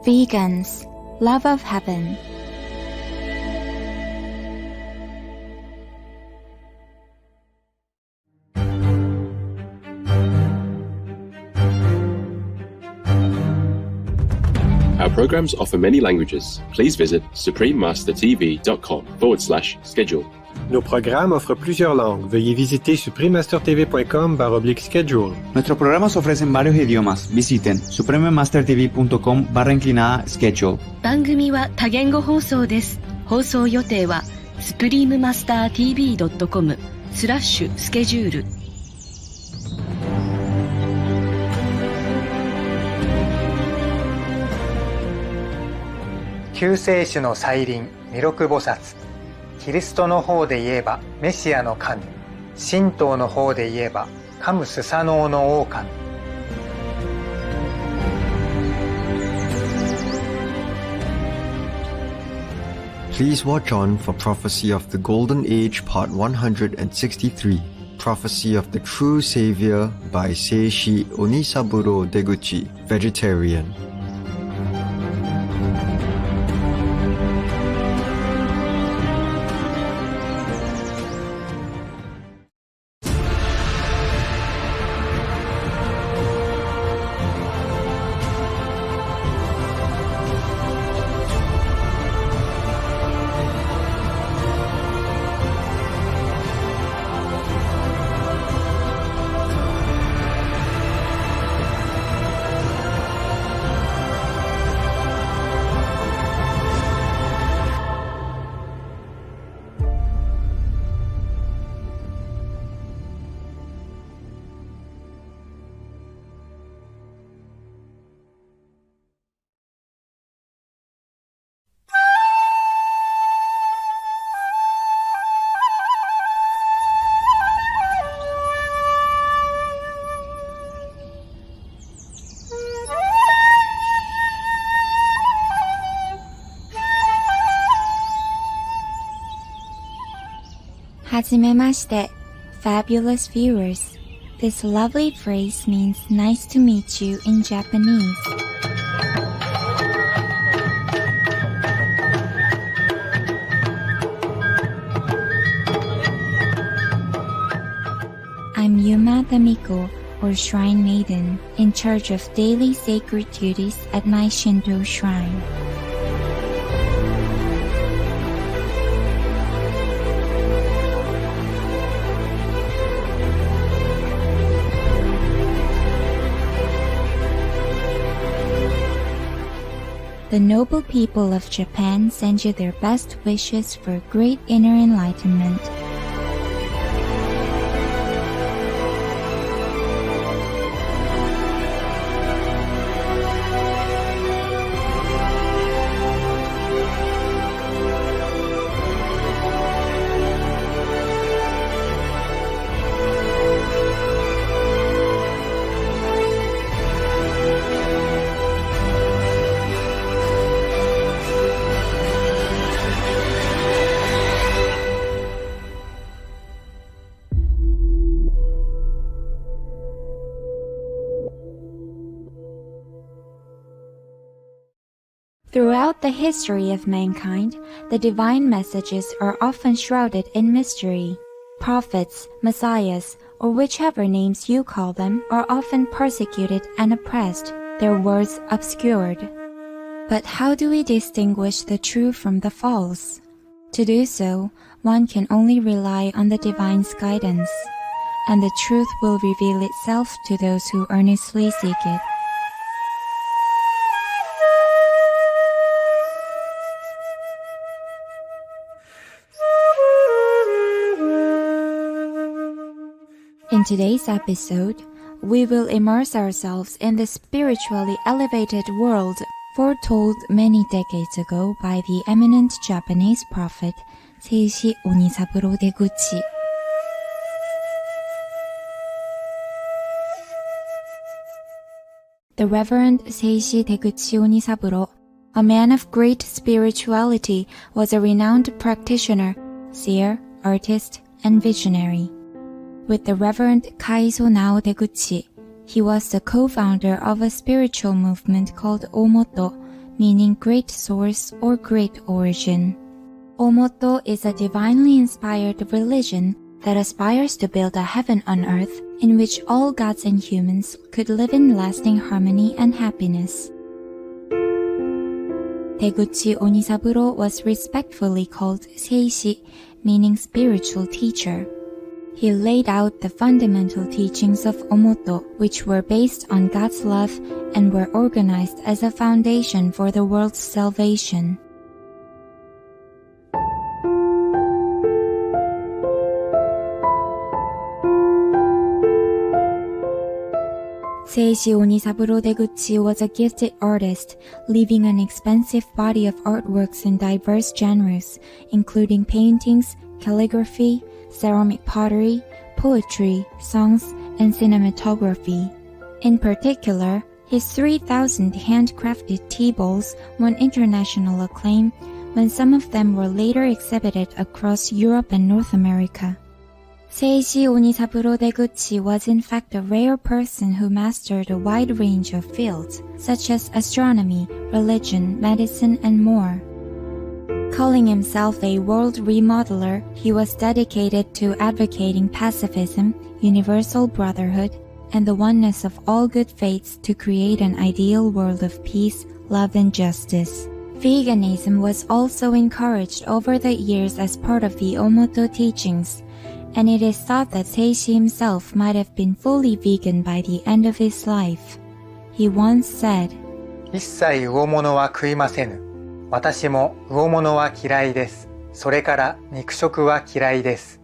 Vegans, love of heaven. Our programs offer many languages. Please visit suprememastertv.com/schedule. Nos programmes offrent plusieurs langues. Veuillez visiter suprememastertv.com/schedule. Nuestros programas ofrecen varios idiomas. Visiten suprememastertv.com/schedule. 番組は多言語放送です。放送予定は suprememastertv.com/schedule。救世主の再臨弥勒菩薩、キリストの方で言えばメシアの神、神道の方で言えばカムスサノオの狼。Please watch on for Prophecy of the Golden Age Part 163, Prophecy of the True Savior by Seishi Onisaburo Deguchi, Vegetarian. Hajimemashite, fabulous viewers. This lovely phrase means nice to meet you in Japanese. I'm Yuma the Miko, or Shrine Maiden, in charge of daily sacred duties at my Shinto shrine. The noble people of Japan send you their best wishes for great inner enlightenment. Throughout the history of mankind, the divine messages are often shrouded in mystery. Prophets, messiahs, or whichever names you call them, are often persecuted and oppressed, their words obscured. But how do we distinguish the true from the false? To do so, one can only rely on the divine's guidance, and the truth will reveal itself to those who earnestly seek it. In today's episode, we will immerse ourselves in the spiritually elevated world foretold many decades ago by the eminent Japanese prophet Seishi Onisaburo Deguchi. The Reverend Seishi Deguchi Onisaburo, a man of great spirituality, was a renowned practitioner, seer, artist, and visionary. With the Reverend Kaiso Nao Deguchi, he was the co-founder of a spiritual movement called Omoto, meaning great source or great origin. Omoto is a divinely inspired religion that aspires to build a heaven on earth in which all gods and humans could live in lasting harmony and happiness. Deguchi Onisaburo was respectfully called Seishi, meaning spiritual teacher. He laid out the fundamental teachings of Omoto, which were based on God's love and were organized as a foundation for the world's salvation. Seishi Onisaburo Deguchi was a gifted artist, leaving an expansive body of artworks in diverse genres, including paintings, calligraphy, ceramic pottery, poetry, songs, and cinematography. In particular, his 3,000 handcrafted tea bowls won international acclaim when some of them were later exhibited across Europe and North America. Seishi Onisaburo Deguchi was in fact a rare person who mastered a wide range of fields, such as astronomy, religion, medicine, and more. Calling himself a world remodeler, he was dedicated to advocating pacifism, universal brotherhood, and the oneness of all good faiths to create an ideal world of peace, love, and justice. Veganism was also encouraged over the years as part of the Omoto teachings, and it is thought that Seishi himself might have been fully vegan by the end of his life. He once said, 一切魚物は食いませぬ。私も魚物は嫌いです。それから肉食は嫌いです。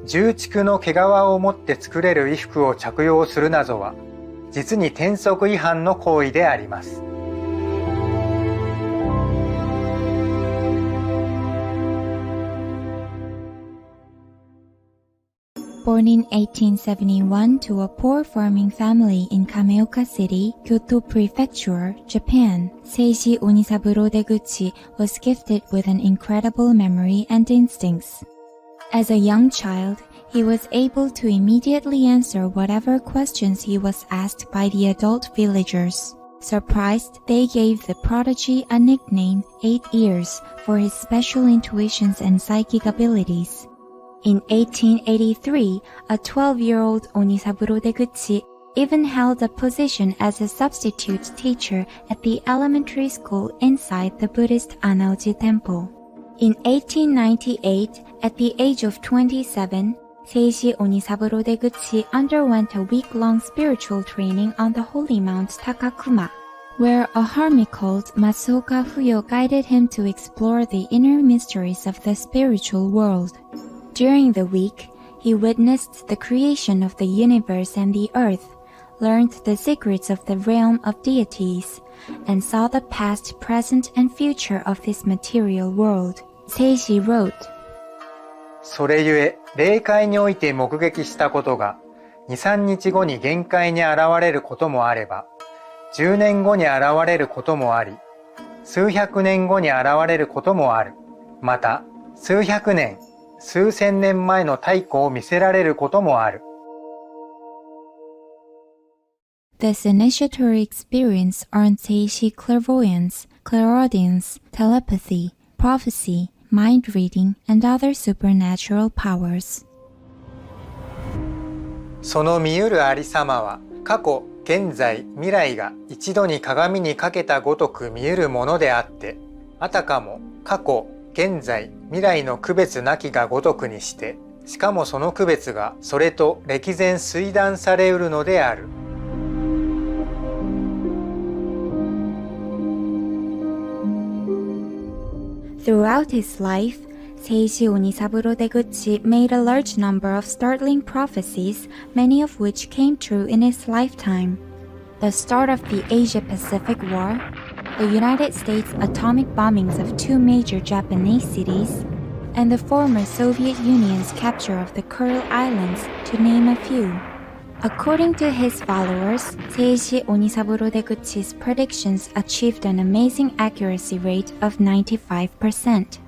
重畜の毛皮を持って作れる衣服を着用するなどは、実に天則違反の行為であります。Born in 1871 to a poor farming family in Kameoka City, Kyoto Prefecture, Japan, Seishi Onisaburo Deguchi was gifted with an incredible memory and instincts. As a young child, he was able to immediately answer whatever questions he was asked by the adult villagers. Surprised, they gave the prodigy a nickname, 8 Ears, for his special intuitions and psychic abilities. In 1883, a 12-year-old Onisaburo Deguchi even held a position as a substitute teacher at the elementary school inside the Buddhist Anaoji Temple. In 1898, at the age of 27, Seishi Onisaburo Deguchi underwent a week-long spiritual training on the holy Mount Takakuma, where a hermit called Matsuoka Fuyo guided him to explore the inner mysteries of the spiritual world. During the week, he witnessed the creation of the universe and the earth, learned the secrets of the realm of deities, and saw the past, present, and future of this material world. Seishi wrote, それゆえ、霊界において目撃したことが、2、3日後に限界に現れることもあれば、10年後に現れることもあり、数百年後に現れることもある。また、数百年、数千年前の太古を見せられることもある。This initiatory experience earned Seishi clairvoyance, clairaudience, telepathy, prophecy, mind reading, and other supernatural powers. その見ゆるありさまは、過去、現在、未来が一度に鏡にかけたごとく見ゆるものであって、あたかも過去、現在、未来の区別なきがごとくにして、しかもその区別がそれと歴然推断されうるのである。Throughout his life, Seishi Onisaburo Deguchi made a large number of startling prophecies, many of which came true in his lifetime. The start of the Asia-Pacific War, the United States atomic bombings of 2 major Japanese cities, and the former Soviet Union's capture of the Kuril Islands, to name a few. According to his followers, Seishi Onisaburo Deguchi's predictions achieved an amazing accuracy rate of 95%.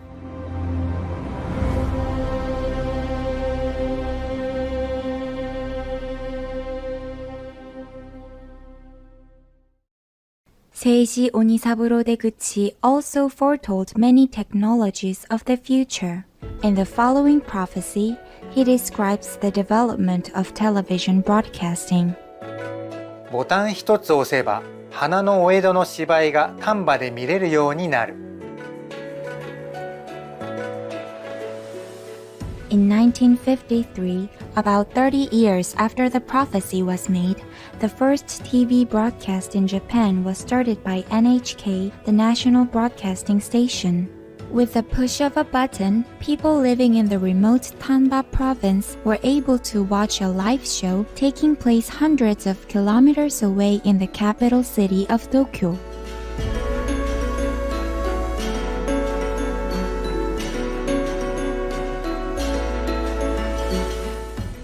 Seiji Onisaburo Deguchi also foretold many technologies of the future. In the following prophecy, he describes the development of television broadcasting. ボタン一つ押せば花のお江戸の芝居が丹波で見れるようになる。In 1953, about 30 years after the prophecy was made, the first TV broadcast in Japan was started by NHK, the national broadcasting station. With the push of a button, people living in the remote Tanba province were able to watch a live show taking place hundreds of kilometers away in the capital city of Tokyo.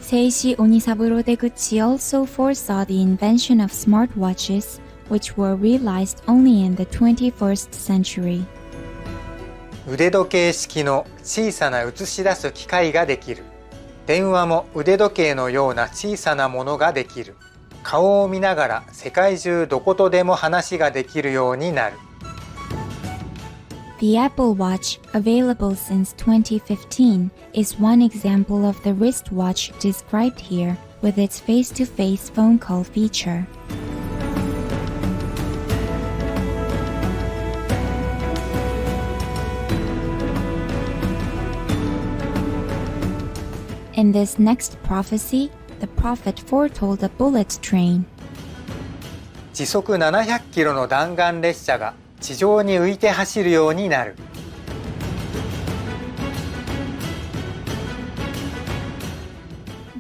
Seiji Onisaburo Deguchi also foresaw the invention of smartwatches, which were realized only in the 21st century. 腕時計式の小さな映し出す機械ができる。電話も腕時計のような小さなものができる。顔を見ながら世界中どことでも話ができるようになる。The Apple Watch, available since 2015, is one example of the wristwatch described here, with its face-to-face phone call feature. In this next prophecy, the prophet foretold a bullet train. 時速700キロの弾丸列車が地上に浮いて走るようになる。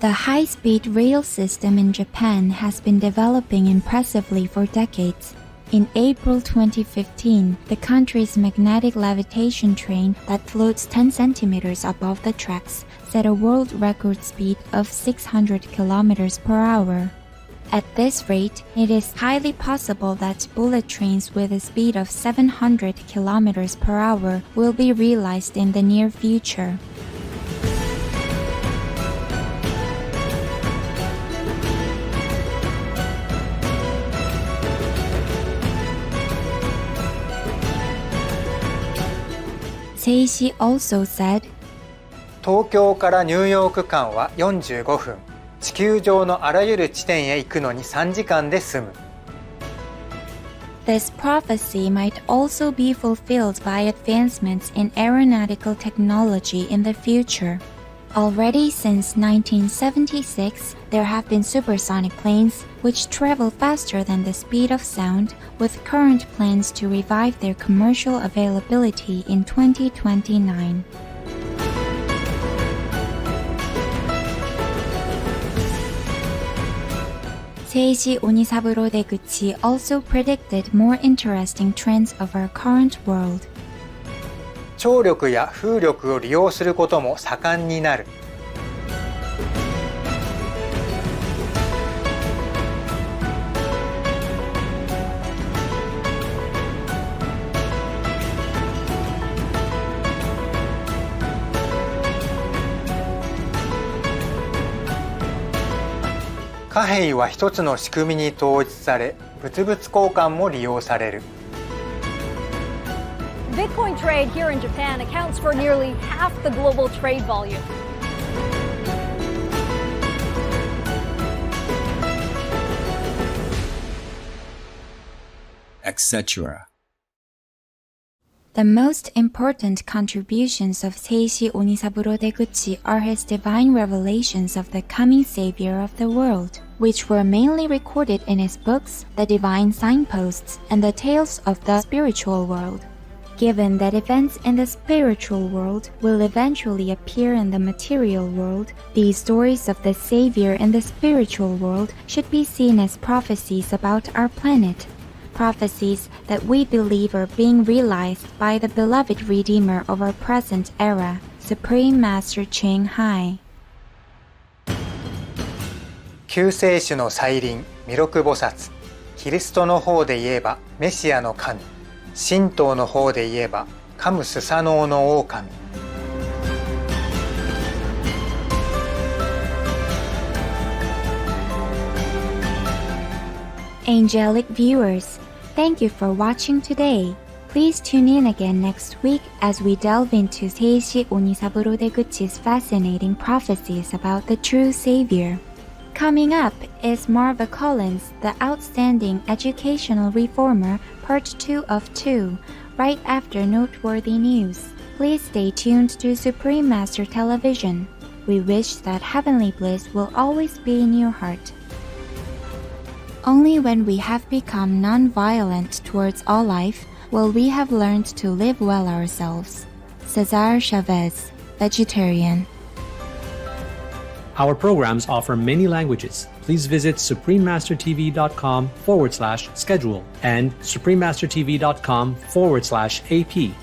The high-speed rail system in Japan has been developing impressively for decades. In April 2015, the country's magnetic levitation train that floats 10 centimeters above the tracks set a world record speed of 600 kilometers per hour. At this rate, it is highly possible that bullet trains with a speed of 700 kilometers per hour will be realized in the near future. Seiji also said, 東京からニューヨーク間は45分。地球上のあらゆる地点へ行くのに3時間で済む。This prophecy might also be fulfilled by advancements in aeronautical technology in the future. Already since 1976, there have been supersonic planes which travel faster than the speed of sound, with current plans to revive their commercial availability in 2029. Seiji Onisaburo Deguchi also predicted more interesting trends of our current world. 張力や風力を利用することも盛んになる。貨幣は一つの仕組みに統一され、物々交換も利用される。Bitcoin trade here in Japan accounts for nearly half the global trade volume. Etc. The most important contributions of Seiji Onisaburo Deguchi are his divine revelations of the coming savior of the world, which were mainly recorded in his books, The Divine Signposts, and the Tales of the Spiritual World. Given that events in the spiritual world will eventually appear in the material world, these stories of the Savior in the spiritual world should be seen as prophecies about our planet. Prophecies that we believe are being realized by the beloved Redeemer of our present era, Supreme Master Ching Hai. 救世主の再臨、弥勒菩薩。キリストの方で言えばメシアの神。神道の方で言えばカムスサノオの狼。Angelic viewers, Thank you for watching today. Please tune in again next week as we delve into Seishi Onisaburo Deguchi's fascinating prophecies about the true Savior. Coming up is Marva Collins, the Outstanding Educational Reformer, Part 2 of 2, right after Noteworthy News. Please stay tuned to Supreme Master Television. We wish that heavenly bliss will always be in your heart. Only when we have become non-violent towards all life will we have learned to live well ourselves. Cesar Chavez, vegetarian. Our programs offer many languages. Please visit suprememastertv.com/schedule and suprememastertv.com/AP